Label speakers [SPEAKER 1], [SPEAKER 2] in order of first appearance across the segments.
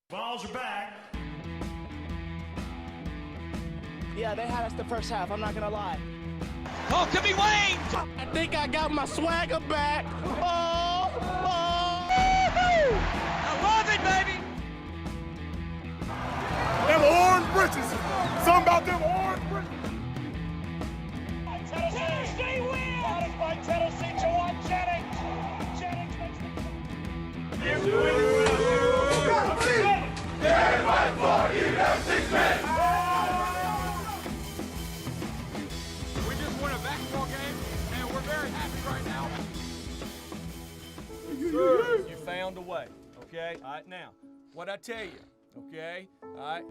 [SPEAKER 1] Vols are back.
[SPEAKER 2] Yeah, they had us the first half, I'm not gonna lie.
[SPEAKER 3] Oh, could be Wayne!
[SPEAKER 2] I think I got my swagger back. Oh!
[SPEAKER 3] I love it, baby!
[SPEAKER 1] Them orange britches. Something about them orange britches.
[SPEAKER 3] Tennessee wins! Got it by Tennessee to one Jennings. Jennings makes We just won a basketball game, and we're very happy right now.
[SPEAKER 4] You found a way, okay? All right, now, what I tell you, okay? All right,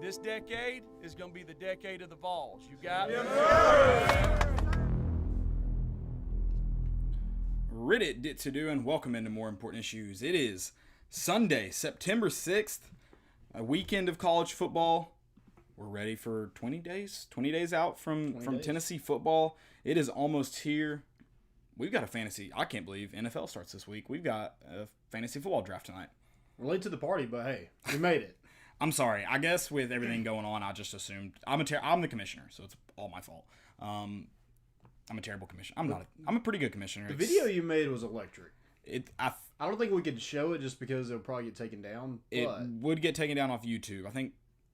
[SPEAKER 4] this decade is going to be the decade of the Vols. You got it?
[SPEAKER 5] Reddit did to do, and welcome into More Important Issues. It is Sunday, September 6th, a weekend of college football. We're ready for 20 days out from Tennessee football. It is almost here. We've got a fantasy. I can't believe NFL starts this week. We've got a fantasy football draft tonight.
[SPEAKER 6] We're late to the party, but hey, we made it.
[SPEAKER 5] I'm sorry. I guess with everything going on, I just assumed I'm the commissioner, so it's all my fault. I'm a terrible commissioner. I'm a pretty good commissioner.
[SPEAKER 6] The video you made was electric.
[SPEAKER 5] I
[SPEAKER 6] don't think we could show it just because it'll probably get taken down.
[SPEAKER 5] It
[SPEAKER 6] but
[SPEAKER 5] would get taken down off YouTube. I think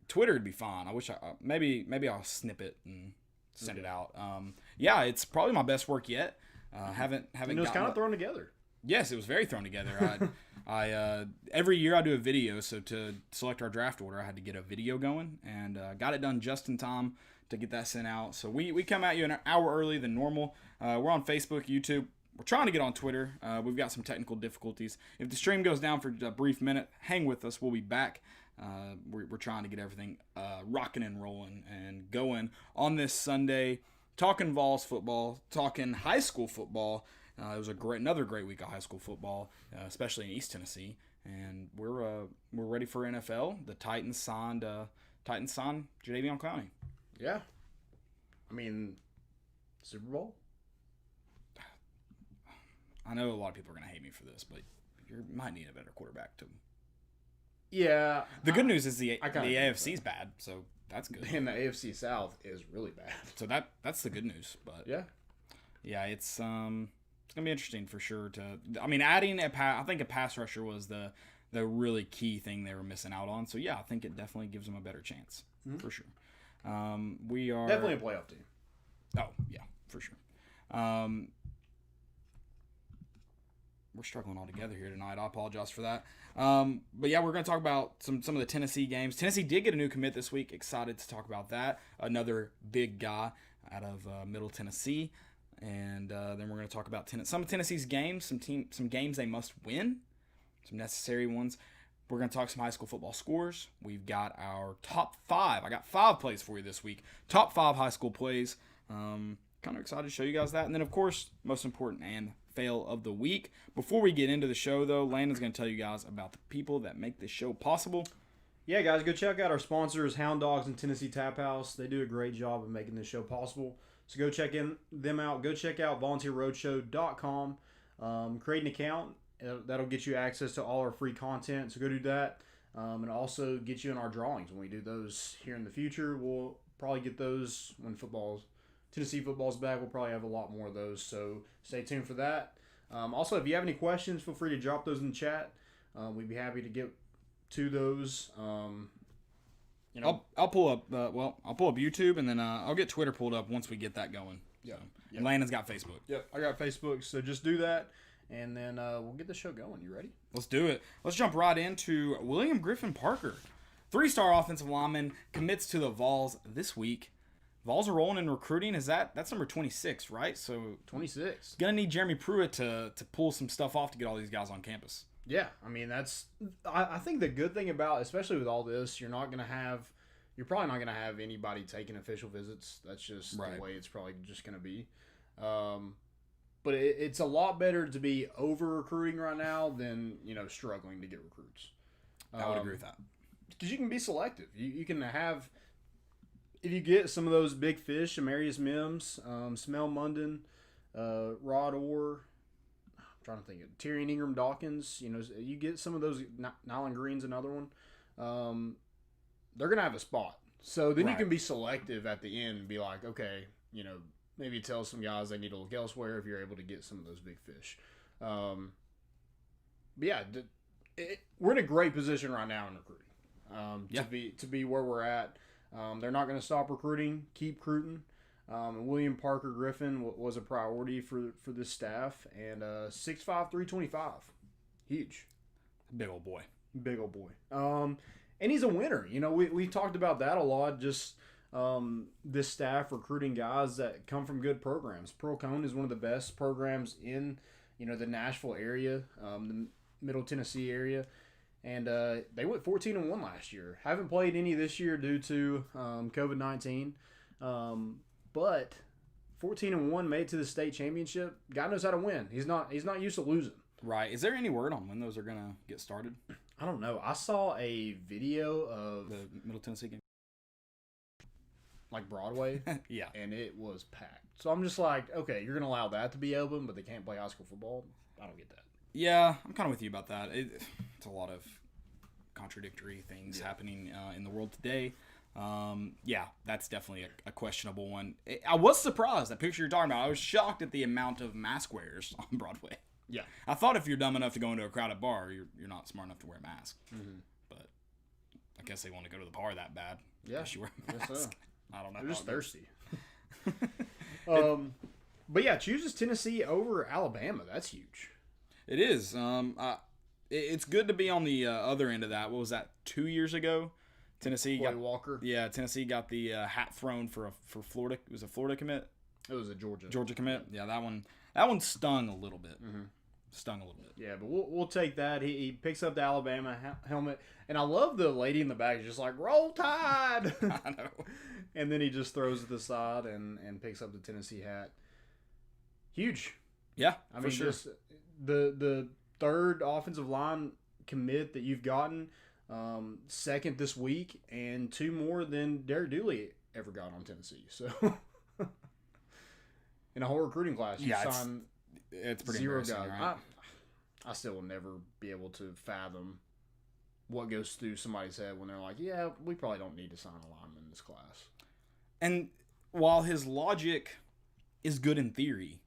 [SPEAKER 5] Twitter would be fine. I wish maybe I'll snip it and send it out. Yeah, it's probably my best work yet. Haven't.
[SPEAKER 6] it was kind of thrown together.
[SPEAKER 5] Yes, it was very thrown together. I every year I do a video, so to select our draft order, I had to get a video going, and got it done just in time to get that sent out. So we come at you an hour early than normal. We're on Facebook, YouTube. We're trying to get on Twitter. We've got some technical difficulties. If the stream goes down for a brief minute, hang with us. We'll be back. We're trying to get everything rocking and rolling and going on this Sunday. Talking Vols football, talking high school football. It was another great week of high school football, especially in East Tennessee, and we're ready for NFL. The Titans signed Jadeveon Clowney.
[SPEAKER 6] Yeah, I mean, Super Bowl.
[SPEAKER 5] I know a lot of people are going to hate me for this, but you might need a better quarterback too.
[SPEAKER 6] Yeah.
[SPEAKER 5] The good news is the AFC's bad, so that's good.
[SPEAKER 6] And the AFC South is really bad.
[SPEAKER 5] So that's the good news. But yeah, it's gonna be interesting for sure. Adding I think a pass rusher was the really key thing they were missing out on. So yeah, I think it definitely gives them a better chance for sure. We are
[SPEAKER 6] definitely a playoff team.
[SPEAKER 5] Oh yeah, for sure. We're struggling all together here tonight. I apologize for that. But yeah, we're going to talk about some of the Tennessee games. Tennessee did get a new commit this week. Excited to talk about that. Another big guy out of Middle Tennessee. And then we're going to talk about some of Tennessee's games, some games they must win, some necessary ones. We're going to talk some high school football scores. We've got our top 5. I got 5 plays for you this week. Top 5 high school plays. Kind of excited to show you guys that. And then, of course, most important and fail of the week. Before we get into the show, though, Landon's going to tell you guys about the people that make this show possible.
[SPEAKER 6] Yeah, guys, go check out our sponsors, Hound Dogs and Tennessee Tap House. They do a great job of making this show possible. So go check them out. Go check out volunteerroadshow.com. Create an account. That'll get you access to all our free content. So go do that. And also get you in our drawings when we do those here in the future. We'll probably get those when Tennessee football's back. We'll probably have a lot more of those, so stay tuned for that. Also, if you have any questions, feel free to drop those in the chat. We'd be happy to get to those.
[SPEAKER 5] I'll pull up. I'll pull up YouTube, and then I'll get Twitter pulled up once we get that going.
[SPEAKER 6] Yeah.
[SPEAKER 5] So. And Landon's got Facebook.
[SPEAKER 6] Yep, I got Facebook, so just do that, and then we'll get the show going. You ready?
[SPEAKER 5] Let's do it. Let's jump right into William Griffin Parker, 3-star offensive lineman, commits to the Vols this week. Vols are rolling in recruiting. That's number 26, right? So
[SPEAKER 6] 26.
[SPEAKER 5] Gonna need Jeremy Pruitt to pull some stuff off to get all these guys on campus.
[SPEAKER 6] Yeah, I mean I think the good thing about, especially with all this, you're probably not gonna have anybody taking official visits. That's just the way it's probably just gonna be. But it's a lot better to be over recruiting right now than struggling to get recruits.
[SPEAKER 5] I would agree with that
[SPEAKER 6] because you can be selective. You can have. If you get some of those big fish, Amarius Mims, Smell Munden, Rod Orr, trying to think of Tyrion Ingram Dawkins. You know, you get some of those. Nyland Green's another one. They're gonna have a spot. So then you can be selective at the end and be like, okay, you know, maybe tell some guys they need to look elsewhere if you're able to get some of those big fish. But yeah, we're in a great position right now in recruiting. To be where we're at. They're not going to stop recruiting. Keep recruiting. William Parker Griffin was a priority for this staff, and 6'5", 325, huge,
[SPEAKER 5] Big old boy.
[SPEAKER 6] big old boy. And he's a winner. You know, we talked about that a lot. Just this staff recruiting guys that come from good programs. Pearl Cone is one of the best programs in the Nashville area, the Middle Tennessee area. And they went 14-1 last year. Haven't played any this year due to COVID-19. But 14-1 made it to the state championship. Guy knows how to win. He's not used to losing.
[SPEAKER 5] Right. Is there any word on when those are gonna get started?
[SPEAKER 6] I don't know. I saw a video of
[SPEAKER 5] The Middle Tennessee game.
[SPEAKER 6] like Broadway.
[SPEAKER 5] Yeah.
[SPEAKER 6] And it was packed. So I'm just like, okay, you're gonna allow that to be open, but they can't play high school football. I don't get that.
[SPEAKER 5] Yeah, I'm kind of with you about that. It's a lot of contradictory things happening in the world today. Yeah, that's definitely a questionable one. I was surprised, that picture you're talking about. I was shocked at the amount of mask wearers on Broadway.
[SPEAKER 6] Yeah.
[SPEAKER 5] I thought if you're dumb enough to go into a crowded bar, you're not smart enough to wear a mask. Mm-hmm. But I guess they want to go to the bar that bad.
[SPEAKER 6] Yeah.
[SPEAKER 5] Unless you wear a mask. So. I don't know.
[SPEAKER 6] They're just thirsty. But yeah, chooses Tennessee over Alabama. That's huge.
[SPEAKER 5] It is. It's good to be on the other end of that. What was that? 2 year ago, Tennessee got
[SPEAKER 6] Walker.
[SPEAKER 5] Yeah, Tennessee got the hat thrown for Florida. It was a Florida commit.
[SPEAKER 6] It was a Georgia.
[SPEAKER 5] Georgia commit. Yeah, that one stung a little bit.
[SPEAKER 6] Mm-hmm.
[SPEAKER 5] Stung a little bit.
[SPEAKER 6] Yeah, but we'll take that. He picks up the Alabama helmet, and I love the lady in the back is just like, "Roll Tide!"
[SPEAKER 5] I know.
[SPEAKER 6] And then he just throws it to the side and picks up the Tennessee hat. Huge.
[SPEAKER 5] Yeah,
[SPEAKER 6] I mean,
[SPEAKER 5] sure.
[SPEAKER 6] just the third offensive line commit that you've gotten, second this week, and 2 more than Derek Dooley ever got on Tennessee. So, in a whole recruiting class, you sign
[SPEAKER 5] it's pretty
[SPEAKER 6] 0
[SPEAKER 5] embarrassing,
[SPEAKER 6] guys.
[SPEAKER 5] right?
[SPEAKER 6] I still will never be able to fathom what goes through somebody's head when they're like, yeah, we probably don't need to sign a lineman in this class.
[SPEAKER 5] And while his logic is good in theory,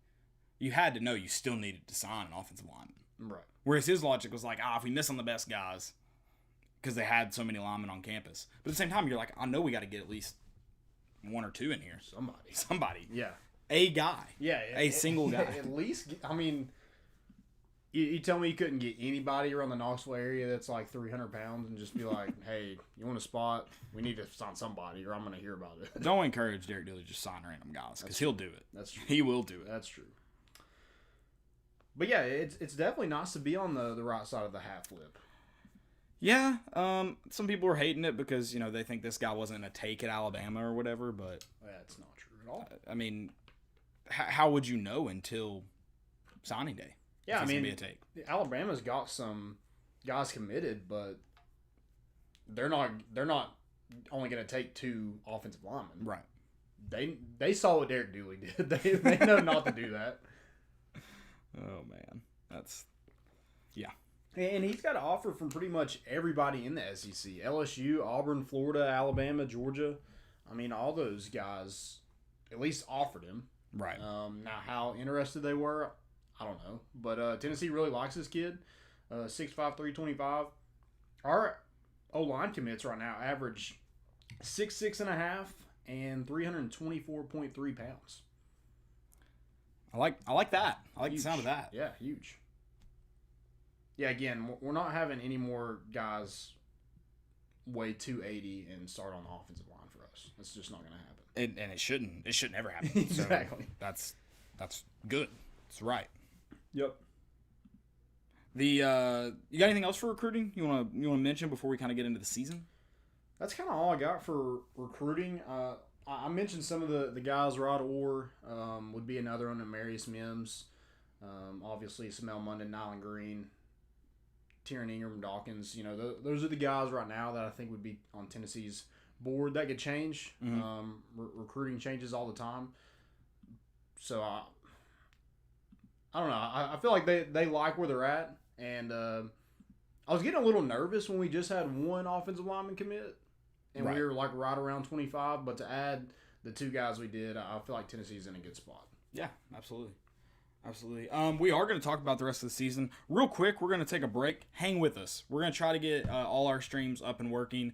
[SPEAKER 5] you had to know you still needed to sign an offensive lineman.
[SPEAKER 6] Right.
[SPEAKER 5] Whereas his logic was like, if we miss on the best guys, because they had so many linemen on campus. But at the same time, you're like, I know we got to get at least 1 or 2 in here. Somebody.
[SPEAKER 6] Yeah.
[SPEAKER 5] A guy.
[SPEAKER 6] Yeah.
[SPEAKER 5] A single guy.
[SPEAKER 6] At least, I mean, you tell me you couldn't get anybody around the Knoxville area that's like 300 pounds and just be like, hey, you want a spot? We need to sign somebody or I'm going to hear about it.
[SPEAKER 5] Don't encourage Derek Dooley to just sign random guys because he'll do it.
[SPEAKER 6] That's true.
[SPEAKER 5] He will do it.
[SPEAKER 6] That's true. But yeah, it's definitely nice to be on the right side of the hat flip.
[SPEAKER 5] Yeah, some people are hating it because, they think this guy wasn't a take at Alabama or whatever, but
[SPEAKER 6] That's not true at all.
[SPEAKER 5] I mean, how would you know until signing day?
[SPEAKER 6] Yeah, I mean,
[SPEAKER 5] be a take?
[SPEAKER 6] Alabama's got some guys committed, but they're not only going to take 2 offensive linemen.
[SPEAKER 5] Right.
[SPEAKER 6] They saw what Derek Dooley did. They know not to do that.
[SPEAKER 5] Oh, man. Yeah.
[SPEAKER 6] And he's got an offer from pretty much everybody in the SEC. LSU, Auburn, Florida, Alabama, Georgia. I mean, all those guys at least offered him.
[SPEAKER 5] Right.
[SPEAKER 6] Now, how interested they were, I don't know. But Tennessee really likes this kid. 6'5", 325. Our O-line commits right now average 6'6.5" and 324.3 pounds.
[SPEAKER 5] I like that. I like
[SPEAKER 6] Huge.
[SPEAKER 5] the sound of that.
[SPEAKER 6] Yeah, huge. Yeah, again, we're not having any more guys weigh 280 and start on the offensive line for us. That's just not going to happen.
[SPEAKER 5] And it shouldn't. It should never happen.
[SPEAKER 6] Exactly.
[SPEAKER 5] So that's good. It's right.
[SPEAKER 6] Yep.
[SPEAKER 5] You got anything else for recruiting you want to mention before we kind of get into the season?
[SPEAKER 6] That's kind of all I got for recruiting. I mentioned some of the guys. Rod Orr would be another one, and Marius Mims. Obviously, Samel Munden, Nyland Green, Tyrion Ingram, Dawkins. Those are the guys right now that I think would be on Tennessee's board. That could change.
[SPEAKER 5] Mm-hmm.
[SPEAKER 6] Recruiting changes all the time. So I don't know. I feel like they like where they're at, and I was getting a little nervous when we just had one offensive lineman commit, and
[SPEAKER 5] Right.
[SPEAKER 6] we were like right around 25. But to add the 2 guys we did, I feel like Tennessee's in a good spot.
[SPEAKER 5] Yeah, absolutely. Absolutely. We are going to talk about the rest of the season. Real quick, we're going to take a break. Hang with us. We're going to try to get all our streams up and working.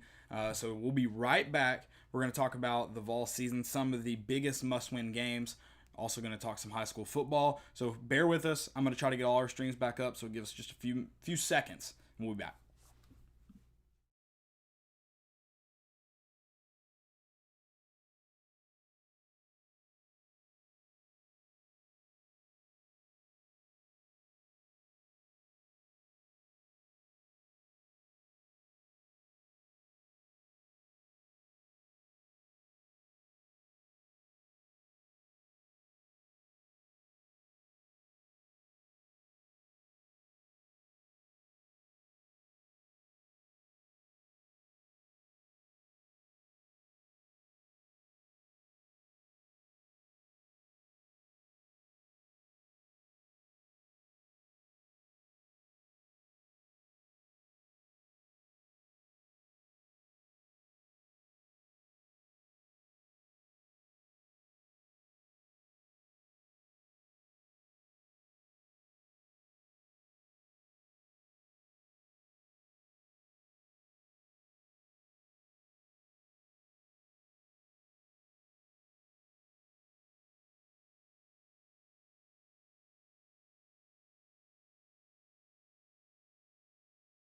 [SPEAKER 5] So we'll be right back. We're going to talk about the Vols season, some of the biggest must-win games. Also going to talk some high school football. So bear with us. I'm going to try to get all our streams back up. So give us just a few seconds, and we'll be back.